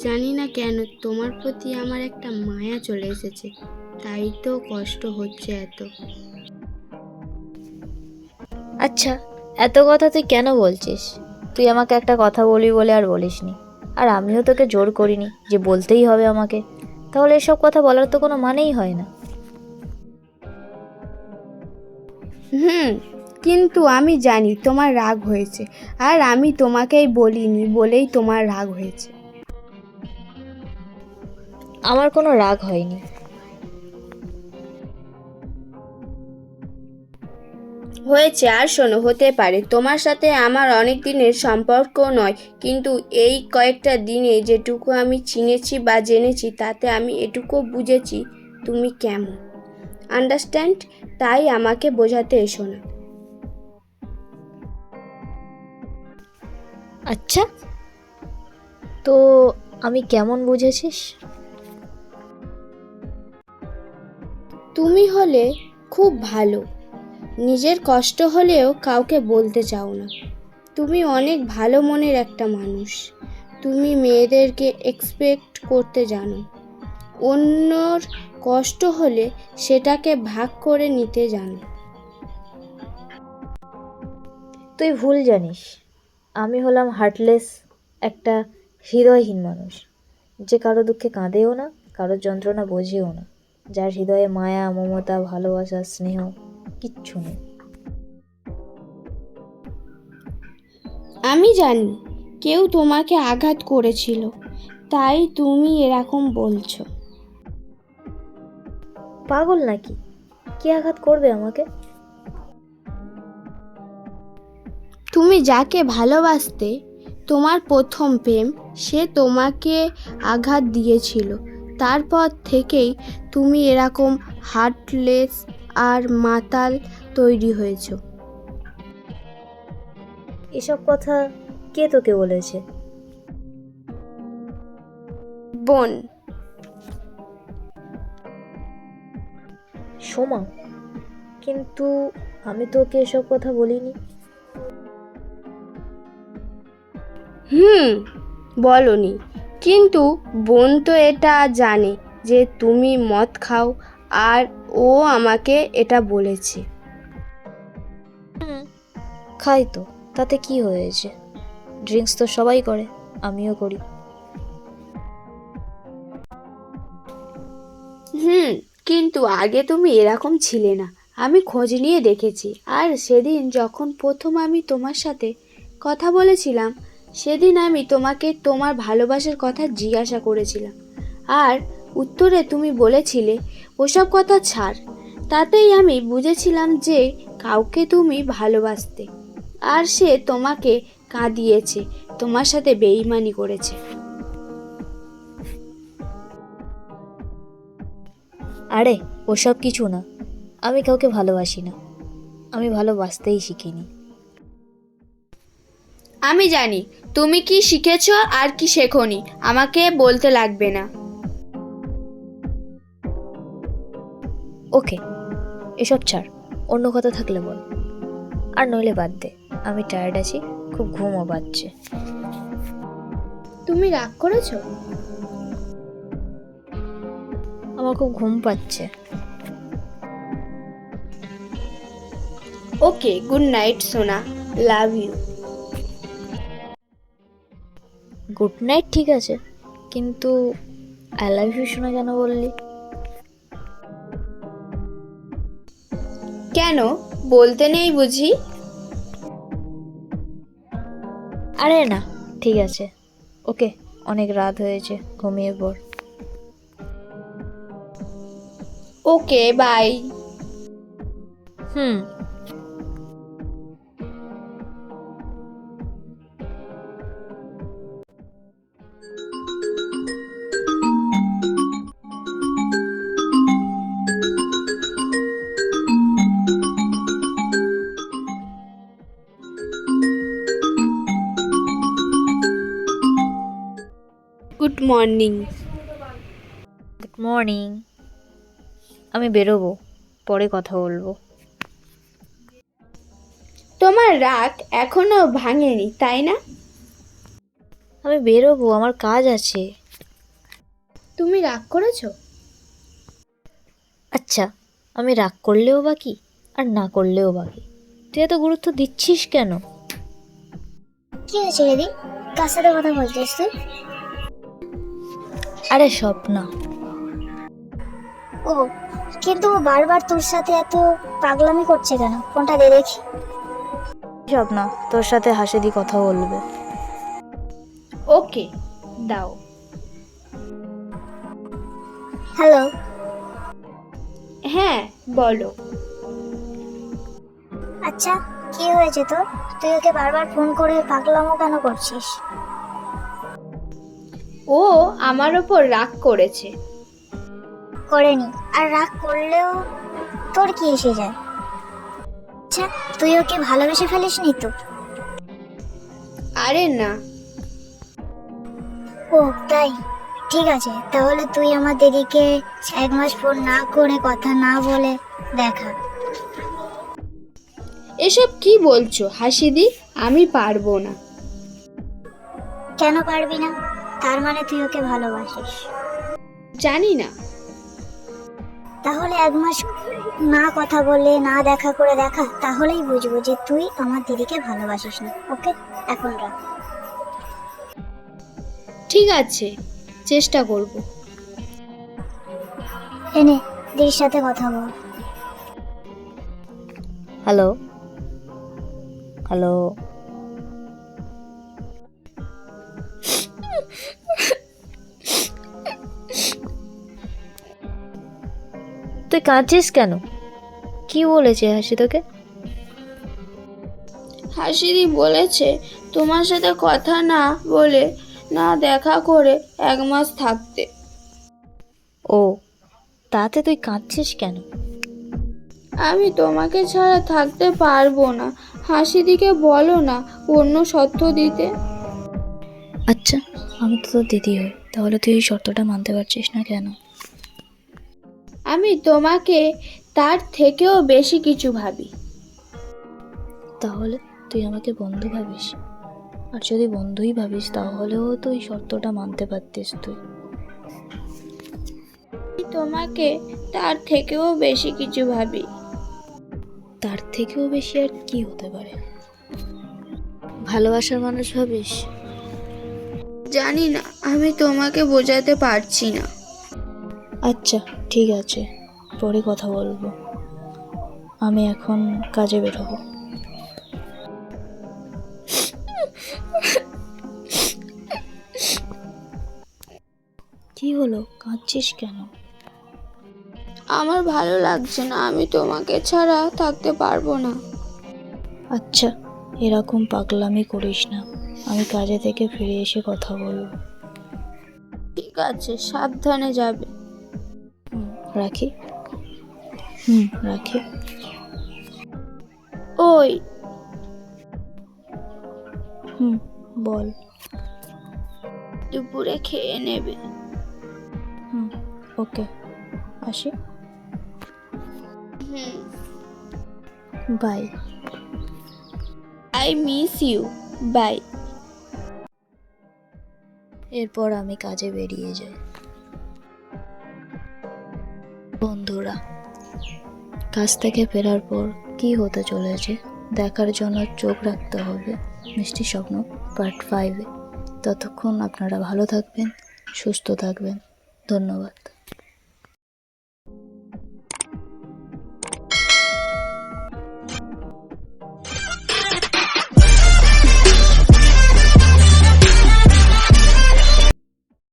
জানি না কেন তোমার প্রতি আমার একটা মায়া চলে এসেছে, তাই তো কষ্ট হচ্ছে এত। আচ্ছা, এত কথা তুই কেন বলছিস? তুই আমাকে একটা কথা বলবি বলে আর বলিসনি, আর আমিও তোকে জোর করিনি যে বলতেই হবে আমাকে। তাহলে এসব কথা বলার তো কোনো মানেই হয় না। কিন্তু আমি জানি তোমার রাগ হয়েছে, আর আমি তোমাকেই বলিনি বলেই তোমার রাগ হয়েছে। আমার কোনো রাগ হয়নি। হয়েছে, আর শোনো, হতে পারে তোমার সাথে আমার অনেক দিনের সম্পর্ক নয়, কিন্তু এই কয়েকটা দিনে যেটুকু আমি চিনেছি বা জেনেছি তাতে আমি এটুকু বুঝেছি তুমি কেমন। আন্ডারস্ট্যান্ড? তাই আমাকে বোঝাতে এসো না। আচ্ছা, তো আমি কেমন বুঝেছিস? তুমি হলে খুব ভালো, নিজের কষ্ট হলেও কাউকে বলতে চাও না। তুমি অনেক ভালো মনের একটা মানুষ। তুমি মেয়েদেরকে এক্সপেক্ট করতে জানো, অন্যর কষ্ট হলে সেটাকে ভাগ করে নিতে জানো। তুই ভুল জানিস। আমি হলাম হার্টলেস, একটা হৃদয়হীন মানুষ, যে কারো দুঃখে কাঁদেও না, কারো যন্ত্রণা বোঝেও না, যার হৃদয়ে মায়া, মমতা, ভালোবাসা, স্নেহ কিচ্ছু নেই। আমি জানি কেউ তোমাকে আঘাত করেছিল, তাই তুমি এরকম বলছো। পাগল নাকি? কে আঘাত করবে আমাকে? তুমি যাকে ভালোবাসতে, তোমার প্রথম প্রেম, সে তোমাকে আঘাত দিয়েছিল। তারপর থেকেই তুমি এরকম হার্টলেস আর মাতাল তৈরি হয়েছো। এসব কথা কে তোকে বলেছে? বোন। সোমা? কিন্তু আমি তোকে এসব কথা বলিনি। বলনি, কিন্তু বোন তো এটা জানে যে তুমি মদ খাও, আর ও আমাকে এটা বলেছে। খাই তো, তাতে কি হয়েছে? ড্রিঙ্কস তো সবাই করে, আমিও করি। কিন্তু আগে তুমি এরকম ছিলে না, আমি খোঁজ নিয়ে দেখেছি। আর সেদিন যখন প্রথম আমি তোমার সাথে কথা বলেছিলাম, সেদিন আমি তোমাকে তোমার ভালোবাসার কথা জিজ্ঞাসা করেছিলাম, আর উত্তরে তুমি বলেছিলে ওসব কথা ছাড়। তাতেই আমি বুঝেছিলাম যে কাউকে তুমি ভালোবাসতে, আর সে তোমাকে কাঁদিয়েছে, তোমার সাথে বেইমানি করেছে। আরে ওসব কিছু না, আমি কাউকে ভালোবাসি না, আমি ভালোবাসতেই শিখিনি। আমি জানি তুমি কি শিখেছো আর কি শেখোনি, আমাকে বলতে লাগবে না। ওকে, এসব ছাড়, অন্য কথা থাকলে বল, আর নইলে বাদ দে। আমি টায়ার্ড আছি, খুব ঘুমও পাচ্ছে। তুমি রাগ করেছো? আমার খুব ঘুম পাচ্ছে। ওকে, গুড নাইট সোনা, লাভ ইউ। গুড নাইট ঠিক আছে, কিন্তু আই লাভ ইউ শোনা কেন বললি? কেন, বলতে নেই বুঝি? আরে না, ঠিক আছে। ওকে, অনেক রাত হয়েছে, ঘুমিয়ে পড়। Okay, bye. হুম। Good morning. Good morning. আমি বেরোবো, পরে কথা বলবো। তোমার রাগ এখনো ভাঙেনি, তাই না? আমি বেরোবো, আমার কাজ আছে। তুমি রাগ করেছো? আচ্ছা, আমি রাগ করলেও বা কি, আর না করলেও বা কি, তুই এত গুরুত্ব দিচ্ছিস কেন? কি হয়েছে দিদি? কার সাথে কথা বলছিস তুই? আরে স্বপ্না। ও, কিন্তু ও বারবার তোর সাথে এত পাগলামি করছে কেন? ফোনটা দে দেখি। স্বপ্না তোর সাথে হাসিদি কথা বলবে। ওকে, দাও। হ্যালো। হ্যাঁ, বলো। আচ্ছা, কি হয়েছে তোর? তুই ওকে বারবার ফোন করে পাগলামো কেন করছিস? ও আমার ওপর রাগ করেছে। করেনি, আর রাগ করলেও তোর কি এসে যায়? আচ্ছা, তুই ওকে ভালোবেসে ফেলিসনি তো? আরে না। ও তাই, ঠিক আছে, তাহলে তুই আমার দিদিকে 1 মাস ফোন না করে, কথা না বলে দেখা। এসব কি বলছো হাসিদি? আমি পারবো না। কেন পারবি না? তার মানে তুই ওকে ভালোবাসিস? জানি না। তাহলে 1 মাস না কথা বলে, না দেখা করে দেখা, তাহলেই বুঝবো যে তুই আমার দিদিকে ভালোবাসিস না। ওকে, এখন রাখ। ঠিক আছে, চেষ্টা করব। এনে দিদির সাথে কথা বল। Hello hello. তুই কাঁদছিস কেন? কি বলেছে হাসি তোকে? হাসিদি বলেছে তোমার সাথে কথা না বলে, না দেখা করে 1 মাস থাকতে। ও, তাতে তুই কাঁদছিস কেন? আমি তোমাকে ছাড়া থাকতে পারবো না। হাসিদিকে বলো না অন্য শর্ত দিতে। আচ্ছা, আমি তো তোর দিদি হই, তাহলে তুই এই শর্তটা মানতে পারছিস না কেন? আমি তোমাকে তার থেকেও বেশি কিছু ভাবি। তাহলে তুই আমাকে বন্ধু ভাবিস? আর যদি বন্ধুই ভাবিস তাহলেও তো এই শর্তটা মানতে পারতিস তুই। আমি তোমাকে তার থেকেও বেশি কিছু ভাবি। তার থেকেও বেশি আর কি হতে পারে? ভালোবাসার মানুষ ভাবিস? জানি না, আমি তোমাকে বোঝাতে পারছি না। আচ্ছা ঠিক আছে, পরে কথা বলবো। আমি এখন কাজে বেরোবো। কি হলো, কাঁদছিস কেন? আমার ভালো লাগছে না, আমি তোমাকে ছাড়া থাকতে পারবো না। আচ্ছা, এরকম পাগলামি করিস না, আমি কাজে থেকে ফিরে এসে কথা বলবো। ঠিক আছে, সাবধানে যাবে। রাখি। রাখি। ওই বল। দুপুরে খেয়ে নেবে। ওকে, আসি। হুম। Bye. I miss you. Bye. এরপর আমি কাজে বেরিয়ে যাই। বন্ধুরা, কাজ থেকে ফেরার পর কি হতে চলেছে দেখার জন্য চোখ রাখতে হবে মিষ্টি স্বপ্ন পার্ট 5-এ। ততক্ষণ আপনারা ভালো থাকবেন, সুস্থ থাকবেন। ধন্যবাদ।